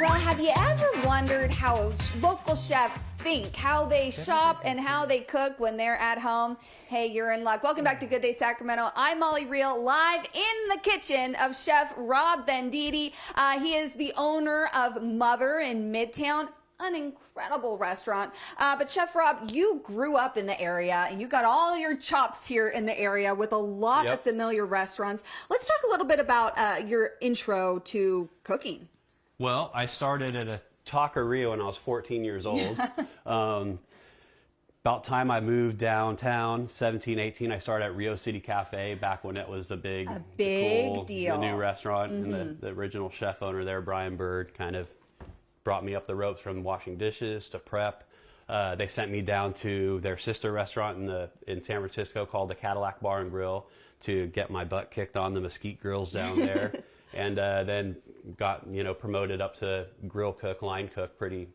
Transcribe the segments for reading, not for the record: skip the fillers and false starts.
Well, have you ever wondered how local chefs think, how they shop, and how they cook when they're at home? Hey, you're in luck. Welcome back to Good Day Sacramento. I'm Molly Riehl, live in the kitchen of Chef Robb Venditti. He is the owner of Mother in Midtown, an incredible restaurant. But Chef Robb, you grew up in the area, and you got all your chops here in the area with a lot of familiar restaurants. Let's talk a little bit about your intro to cooking. Well, I started at a taqueria when I was 14 years old. About time I moved downtown, 17, 18, I started at Rio City Cafe back when it was a big cool, deal. The new restaurant. And the original chef owner there, Brian Bird, kind of brought me up the ropes from washing dishes to prep. They sent me down to their sister restaurant in San Francisco called the Cadillac Bar and Grill to get my butt kicked on the mesquite grills down there. And then got, promoted up to grill cook, line cook pretty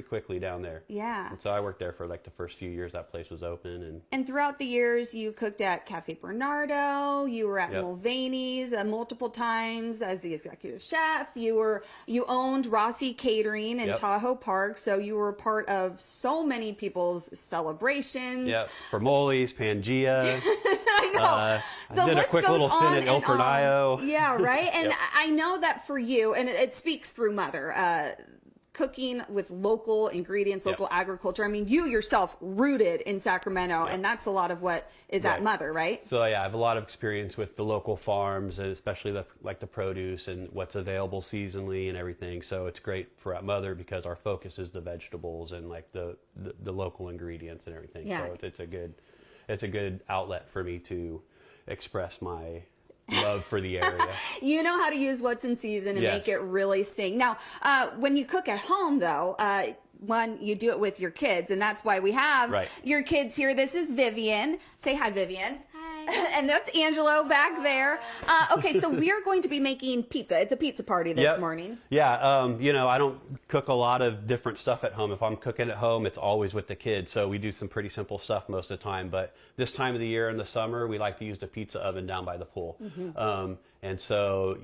quickly down there. Yeah. And so I worked there for like the first few years that place was open. And throughout the years, you cooked at Cafe Bernardo, you were at Mulvaney's multiple times as the executive chef. You owned Rossi Catering in Tahoe Park, so you were part of so many people's celebrations. Yeah, for Molly's, Pangea. I know. I did a quick little stint at Il Fornaio. Yeah, right? And I know that for you, and it speaks through Mother, cooking with local ingredients, local agriculture. I mean, you yourself rooted in Sacramento, and that's a lot of what is at Mother, right? So yeah, I have a lot of experience with the local farms, and especially the produce and what's available seasonally and everything. So it's great for at Mother because our focus is the vegetables and like the local ingredients and everything. Yeah. So it's a good outlet for me to express my love for the area. You know how to use what's in season and make it really sing. Now, when you cook at home, though, one, you do it with your kids, and that's why we have your kids here. This is Vivian. Say hi, Vivian. And that's Angelo back there. Okay, so we're going to be making pizza. It's a pizza party this morning. Yeah, I don't cook a lot of different stuff at home. If I'm cooking at home, it's always with the kids. So we do some pretty simple stuff most of the time. But this time of the year in the summer, we like to use the pizza oven down by the pool. And so,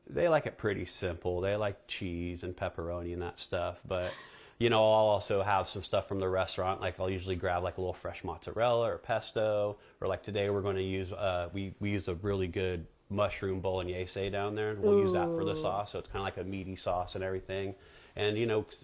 they like it pretty simple. They like cheese and pepperoni and that stuff. But I'll also have some stuff from the restaurant. Like I'll usually grab like a little fresh mozzarella or pesto, or like today we're going to use, we use a really good mushroom bolognese down there. We'll use that for the sauce. So it's kind of like a meaty sauce and everything. And,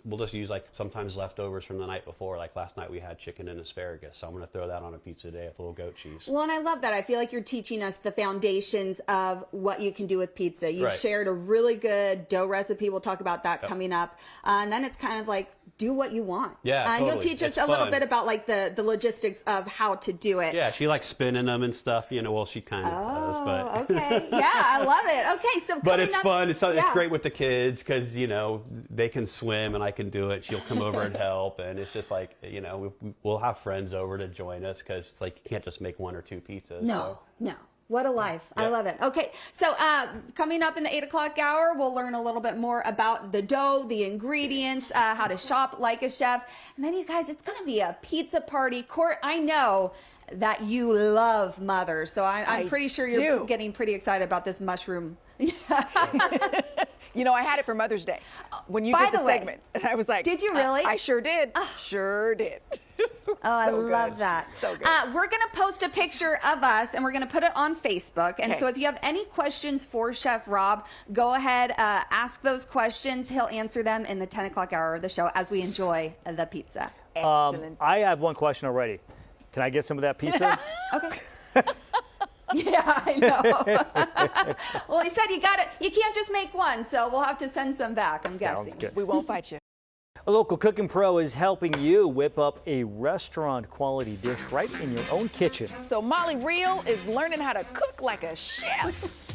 we'll just use like sometimes leftovers from the night before. Like last night we had chicken and asparagus. So I'm going to throw that on a pizza today with a little goat cheese. Well, and I love that. I feel like you're teaching us the foundations of what you can do with pizza. You've shared a really good dough recipe. We'll talk about that coming up. And then it's kind of like, do what you want. Yeah, and you'll teach us a little bit about like the logistics of how to do it. Yeah, she likes spinning them and stuff. Well, she kind of does, but okay. Yeah, I love it. Okay, so but it's fun. It's great with the kids because they can swim and I can do it. She'll come over and help, and it's just like we'll have friends over to join us because it's like you can't just make one or two pizzas. No. What a life. I love it. Okay, so coming up in the 8 o'clock hour, we'll learn a little bit more about the dough, the ingredients, how to shop like a chef. And then, you guys, it's going to be a pizza party. Court, I know that you love Mother, so I'm pretty sure you're getting pretty excited about this mushroom. I had it for Mother's Day when you did the segment. And I was like, did you really? I sure did. Sure did. I love that. So good. We're going to post a picture of us, and we're going to put it on Facebook. And so if you have any questions for Chef Robb, go ahead, ask those questions. He'll answer them in the 10 o'clock hour of the show as we enjoy the pizza. Excellent. I have one question already. Can I get some of that pizza? Okay. Yeah, I know. Well, he said you can't just make one, so we'll have to send some back, I'm guessing. Good. We won't fight you. A local cooking pro is helping you whip up a restaurant quality dish right in your own kitchen. So Molly Riehl is learning how to cook like a chef.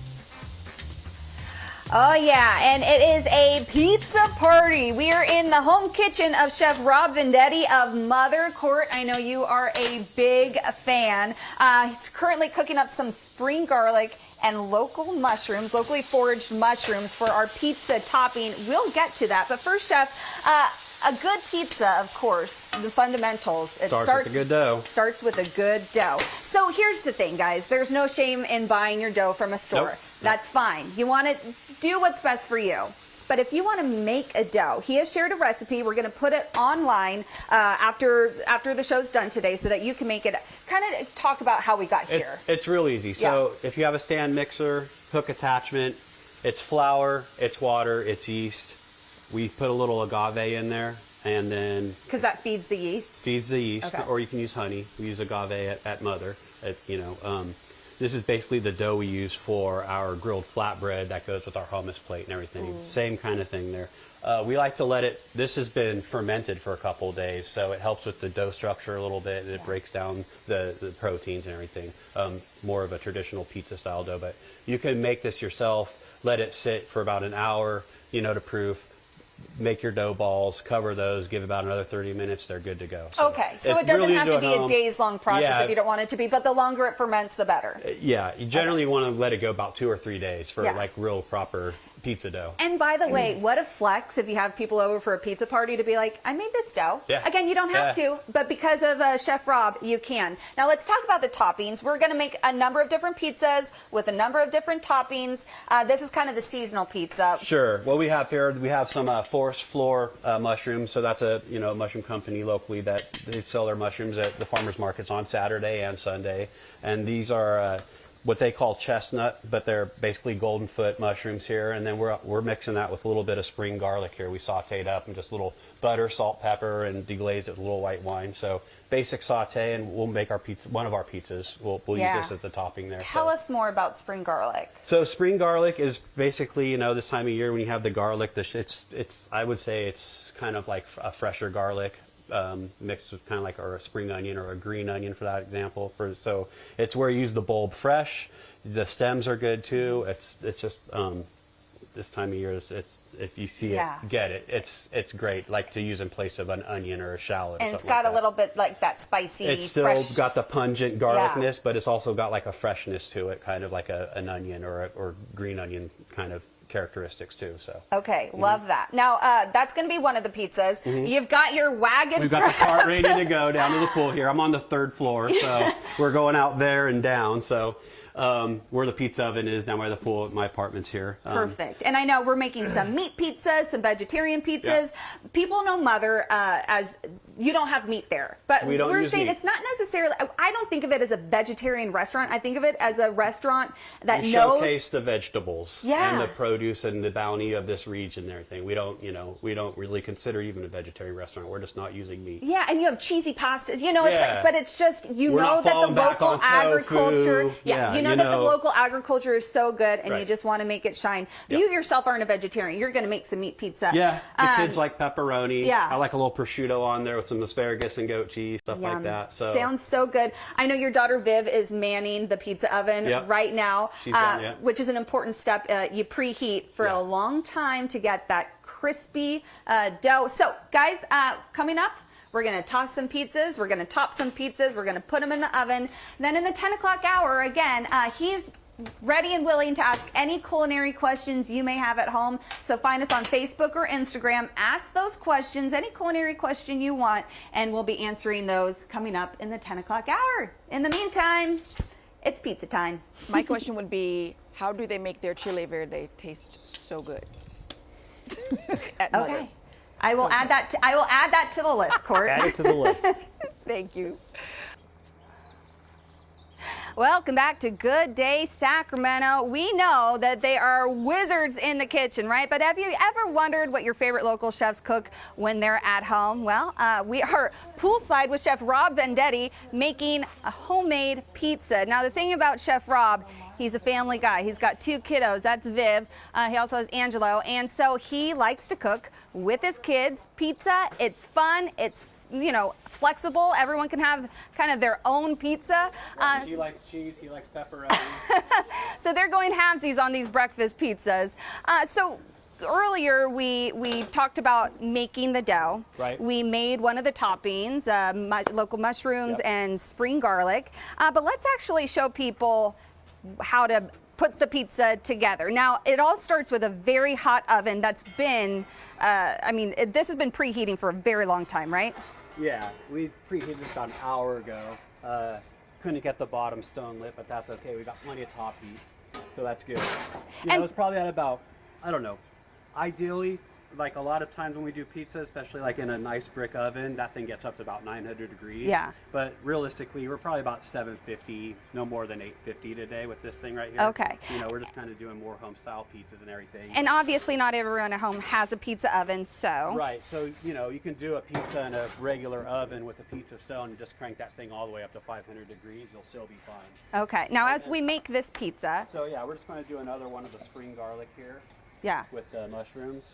Oh, yeah, and it is a pizza party. We are in the home kitchen of Chef Robb Venditti of Mother. Court, I know you are a big fan. He's currently cooking up some spring garlic and local mushrooms, locally foraged mushrooms for our pizza topping. We'll get to that. But first, Chef, a good pizza, of course, the fundamentals. It Starts with a good dough. Starts with a good dough. So here's the thing, guys. There's no shame in buying your dough from a store. Nope. That's fine. You want to do what's best for you. But if you want to make a dough, he has shared a recipe. We're going to put it online after the show's done today so that you can make it. Kind of talk about how we got here. It's real easy. So if you have a stand mixer, hook attachment, it's flour, it's water, it's yeast. We put a little agave in there, and then... Because that feeds the yeast? Feeds the yeast, okay. Or you can use honey. We use agave at Mother. This is basically the dough we use for our grilled flatbread that goes with our hummus plate and everything. Ooh. Same kind of thing there. We like to let it, this has been fermented for a couple of days, so it helps with the dough structure a little bit, and it breaks down the proteins and everything. More of a traditional pizza style dough, but you can make this yourself, let it sit for about an hour, to proof. Make your dough balls, cover those, give about another 30 minutes, they're good to go. So okay, so it doesn't have to be a days-long process if you don't want it to be, but the longer it ferments, the better. Yeah, you generally want to let it go about 2 or 3 days for like real proper pizza dough. And by the way, what a flex if you have people over for a pizza party to be like, I made this dough. Yeah. Again, you don't have to, but because of Chef Robb, you can. Now let's talk about the toppings. We're going to make a number of different pizzas with a number of different toppings. This is kind of the seasonal pizza. Sure. What we have here, we have some forest floor mushrooms. So that's a mushroom company locally that they sell their mushrooms at the farmers markets on Saturday and Sunday. And these are what they call chestnut, but they're basically golden foot mushrooms here. And then we're mixing that with a little bit of spring garlic here. We sauteed up and just a little butter, salt, pepper, and deglazed it with a little white wine. So basic saute, and we'll make our pizza. One of our pizzas, we'll use this as the topping there. Tell us more about spring garlic. So spring garlic is basically, this time of year when you have the garlic, it's I would say it's kind of like a fresher garlic. Mixed with kind of like a spring onion or a green onion for that example. So it's where you use the bulb fresh. The stems are good too. It's just this time of year. If you see it, get it. It's great. Like to use in place of an onion or a shallot. And it's got a little bit like that spicy. It's still got the pungent garlicness, but it's also got like a freshness to it, kind of like an onion or green onion kind of characteristics too. So okay, love that. Now that's going to be one of the pizzas. You've got your wagon. We've got the cart ready to go down to the pool here. I'm on the 3rd floor, so we're going out there and down. So where the pizza oven is down by the pool, my apartment's here. Perfect. And I know we're making some meat pizzas, some vegetarian pizzas. Yeah. People know Mother as you don't have meat there, but we're saying it's not necessarily. I don't think of it as a vegetarian restaurant. I think of it as a restaurant that we knows showcase the vegetables and the produce and the bounty of this region and everything. We don't really consider even a vegetarian restaurant. We're just not using meat. Yeah, and you have cheesy pastas. It's like, but it's just we're know that the local agriculture. You know that the local agriculture is so good, and you just want to make it shine. Yep. You yourself aren't a vegetarian. You're going to make some meat pizza. Yeah, the kids like pepperoni. Yeah, I like a little prosciutto on there with some asparagus and goat cheese, stuff like that. So sounds so good. I know your daughter Viv is manning the pizza oven right now, which is an important step. You preheat for a long time to get that crispy dough. So guys, coming up, we're going to toss some pizzas. We're going to top some pizzas. We're going to put them in the oven. Then in the 10 o'clock hour, again, he's ready and willing to ask any culinary questions you may have at home. So find us on Facebook or Instagram. Ask those questions, any culinary question you want, and we'll be answering those coming up in the 10 o'clock hour. In the meantime, it's pizza time. My question would be, how do they make their chile verde taste so good? Okay. I will add that to the list, Court. Add it to the list. Thank you. Welcome back to Good Day Sacramento. We know that they are wizards in the kitchen, right? But have you ever wondered what your favorite local chefs cook when they're at home? Well, we are poolside with Chef Robb Venditti making a homemade pizza. Now, the thing about Chef Robb, he's a family guy. He's got 2 kiddos. That's Viv. He also has Angelo. And so he likes to cook with his kids. Pizza, it's fun. It's flexible. Everyone can have kind of their own pizza. She likes cheese. He likes pepperoni. So they're going halvesies on these breakfast pizzas. So earlier we talked about making the dough. Right. We made one of the toppings, local mushrooms and spring garlic. But let's actually show people how to puts the pizza together. Now, it all starts with a very hot oven that's been, this has been preheating for a very long time, right? Yeah, we preheated this about an hour ago. Couldn't get the bottom stone lit, but that's okay. We got plenty of top heat, so that's good. It's probably at about, I don't know, ideally, like a lot of times when we do pizza, especially like in a nice brick oven, that thing gets up to about 900 degrees. Yeah. But realistically, we're probably about 750, no more than 850 today with this thing right here. Okay. We're just kind of doing more home style pizzas and everything. And obviously not everyone at home has a pizza oven, so. Right, so you can do a pizza in a regular oven with a pizza stone and just crank that thing all the way up to 500 degrees, you'll still be fine. Okay, now as we make this pizza. So yeah, we're just going to do another one of the spring garlic here. Yeah. With the mushrooms.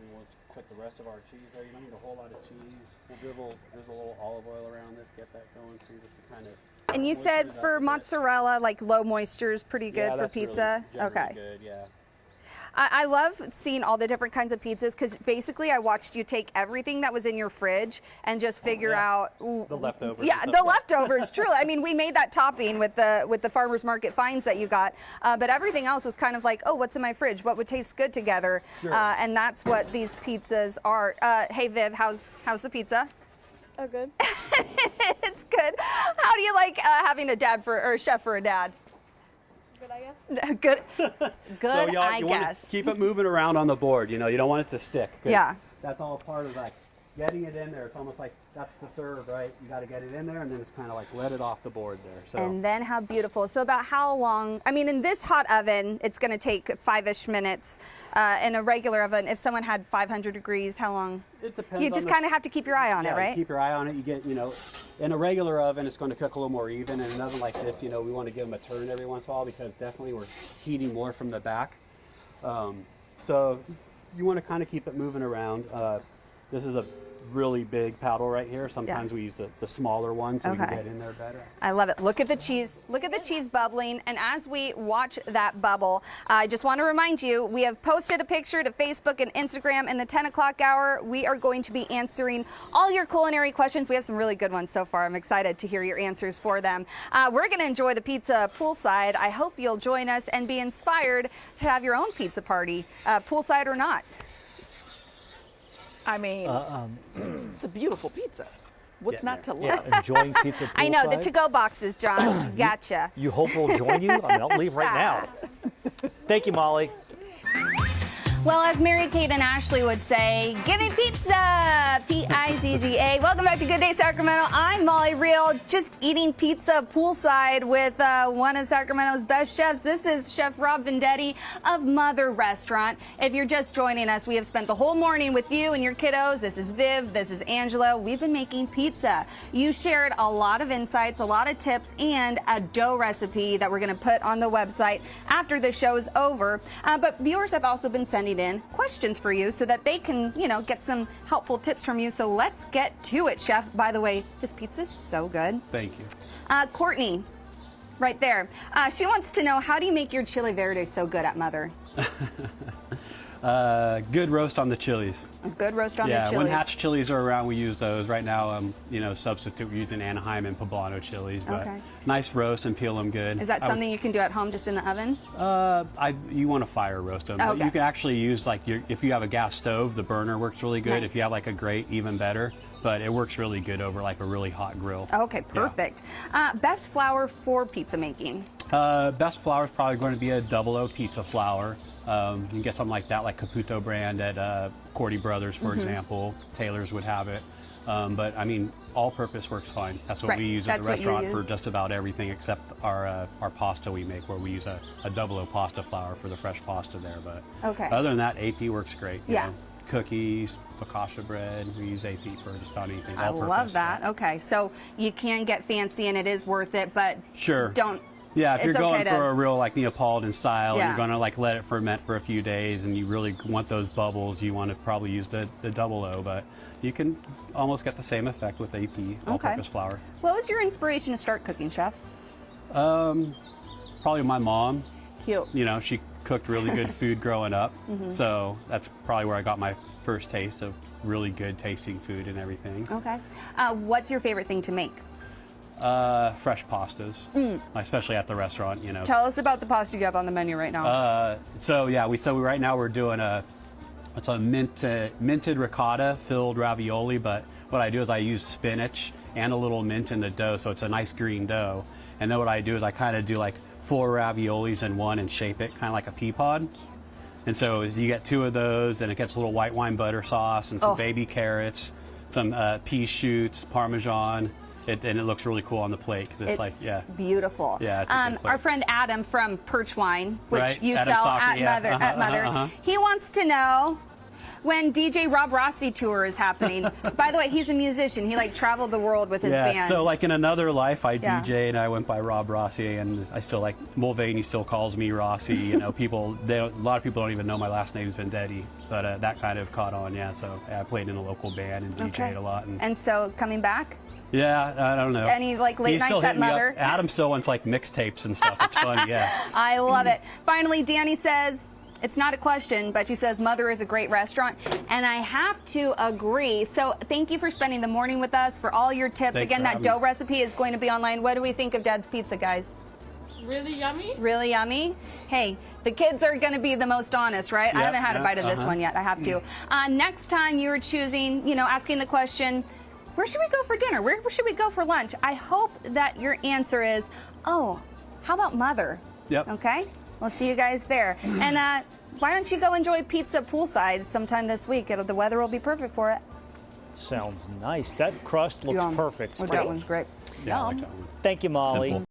And we'll put the rest of our cheese there. You don't need a whole lot of cheese. We'll drizzle a little olive oil around this, get that going too, just to kind of. And you said for mozzarella, like low moisture is pretty good for pizza? Really okay. Good, yeah. I love seeing all the different kinds of pizzas because basically I watched you take everything that was in your fridge and just figure out the leftovers. Yeah, the leftovers. Truly, I mean, we made that topping with the farmers market finds that you got, but everything else was kind of like, oh, what's in my fridge? What would taste good together? Sure. And that's what these pizzas are. Hey, Viv, how's the pizza? Oh, good. It's good. How do you like having a dad or a chef for a dad? Good, I guess. Good. Good, So y'all, I you guess. want to keep it moving around on the board. You don't want it to stick. 'Cause Yeah. That's all part of like getting it in there. It's almost like that's the serve, right? You got to get it in there and then it's kind of like let it off the board there. So. And then how beautiful. So about how long, I mean, in this hot oven, it's going to take 5-ish minutes. In a regular oven, if someone had 500 degrees, how long? It depends. You just kind of have to keep your eye on it, right? You keep your eye on it. You get, in a regular oven, it's going to cook a little more even. In an oven like this, we want to give them a turn every once in a while because definitely we're heating more from the back. So you want to kind of keep it moving around. This is a really big paddle right here. Sometimes we use the smaller one so we can get in there better. I love it. Look at the cheese. Look at the cheese bubbling. And as we watch that bubble, I just want to remind you, we have posted a picture to Facebook and Instagram in the 10 o'clock hour. We are going to be answering all your culinary questions. We have some really good ones so far. I'm excited to hear your answers for them. We're going to enjoy the pizza poolside. I hope you'll join us and be inspired to have your own pizza party, poolside or not. I mean, it's a beautiful pizza. What's not to love? Yeah, enjoying pizza poolside. I know, the to-go boxes, John. Gotcha. You hope we'll join you? I mean, I'll leave right now. Thank you, Molly. Well, as Mary Kate and Ashley would say, give me pizza, P-I-Z-Z-A. Welcome back to Good Day Sacramento. I'm Molly Riehl, just eating pizza poolside with one of Sacramento's best chefs. This is Chef Robb Venditti of Mother Restaurant. If you're just joining us, we have spent the whole morning with you and your kiddos. This is Viv, this is Angela. We've been making pizza. You shared a lot of insights, a lot of tips, and a dough recipe that we're going to put on the website after the show is over. But viewers have also been sending in questions for you so that they can, get some helpful tips from you. So let's get to it, Chef. By the way, this pizza is so good. Thank you. Courtney, right there. She wants to know, how do you make your chili verde so good at Mother? Good roast on the chilies. A good roast on the Yeah, chili. when hatch chilies are around, we use those. Right now, substitute, we're using Anaheim and Poblano chilies. But Okay. nice roast and peel them good. Is that something you can do at home just in the oven? You want to fire roast them. But Okay. you can actually use, if you have a gas stove, the burner works really good. Nice. If you have a grate, even better. But it works really good over a really hot grill. Okay, perfect. Best flour for pizza making? Best flour is probably going to be a 00 pizza flour. You can get something like that, like Caputo brand at Cordy Brothers, for example. Taylor's would have it. But I mean, all-purpose works fine. That's what we use at the restaurant for just about everything except our pasta we make, where we use a 00 pasta flour for the fresh pasta there. But other than that, AP works great. You know. Cookies, focaccia bread, we use AP for just about anything. I love that. Okay, so you can get fancy and it is worth it, but don't. Yeah, if you're going okay for a real Neapolitan style, Yeah. you're going to let it ferment for a few days, and you really want those bubbles, you want to probably use the 00, but you can almost get the same effect with AP, all-purpose flour. What was your inspiration to start cooking, Chef? Probably my mom. Cute. She cooked really good food growing up, so that's probably where I got my first taste of really good tasting food and everything. Okay. What's your favorite thing to make? Fresh pastas, especially at the restaurant, you know. Tell us about the pasta you have on the menu right now. Right now we're doing it's a minted ricotta filled ravioli, but what I do is I use spinach and a little mint in the dough, so it's a nice green dough. And then what I do is I kind of do like 4 raviolis in one and shape it kind of like a pea pod. And so you get 2 of those, and it gets a little white wine butter sauce and some baby carrots, some pea shoots, Parmesan. And it looks really cool on the plate because it's like, yeah. Beautiful. Yeah, it's a good plate. Our friend Adam from Perch Wine, which Right, you Adam sell Soccer, at Mother, he wants to know when DJ Robb Rossi tour is happening. By the way, he's a musician. He like traveled the world with his band. So like in another life, I DJ and I went by Robb Rossi, and I still like Mulvaney still calls me Rossi. You know, a lot of people don't even know my last name is Venditti, but that kind of caught on. Yeah, so I played in a local band and DJ'd a lot. And so coming back? Yeah, I don't know. Any like late nights at Mother? Adam still wants like mixtapes and stuff. It's funny, yeah. I love it. Finally, Danny says, it's not a question, but she says Mother is a great restaurant, and I have to agree. So thank you for spending the morning with us, for all your tips. Thanks Again, that dough recipe is going to be online. What do we think of Dad's Pizza, guys? Really yummy. Really yummy? Hey, the kids are going to be the most honest, right? I haven't had a bite of this one yet. I have to. Next time you're choosing, asking the question, where should we go for dinner? Where should we go for lunch? I hope that your answer is, oh, how about Mother? Yep. Okay? We'll see you guys there. And why don't you go enjoy pizza poolside sometime this week? The weather will be perfect for it. Sounds nice. That crust looks perfect. That one's great. Yeah, I like that one. Thank you, Molly. Simple.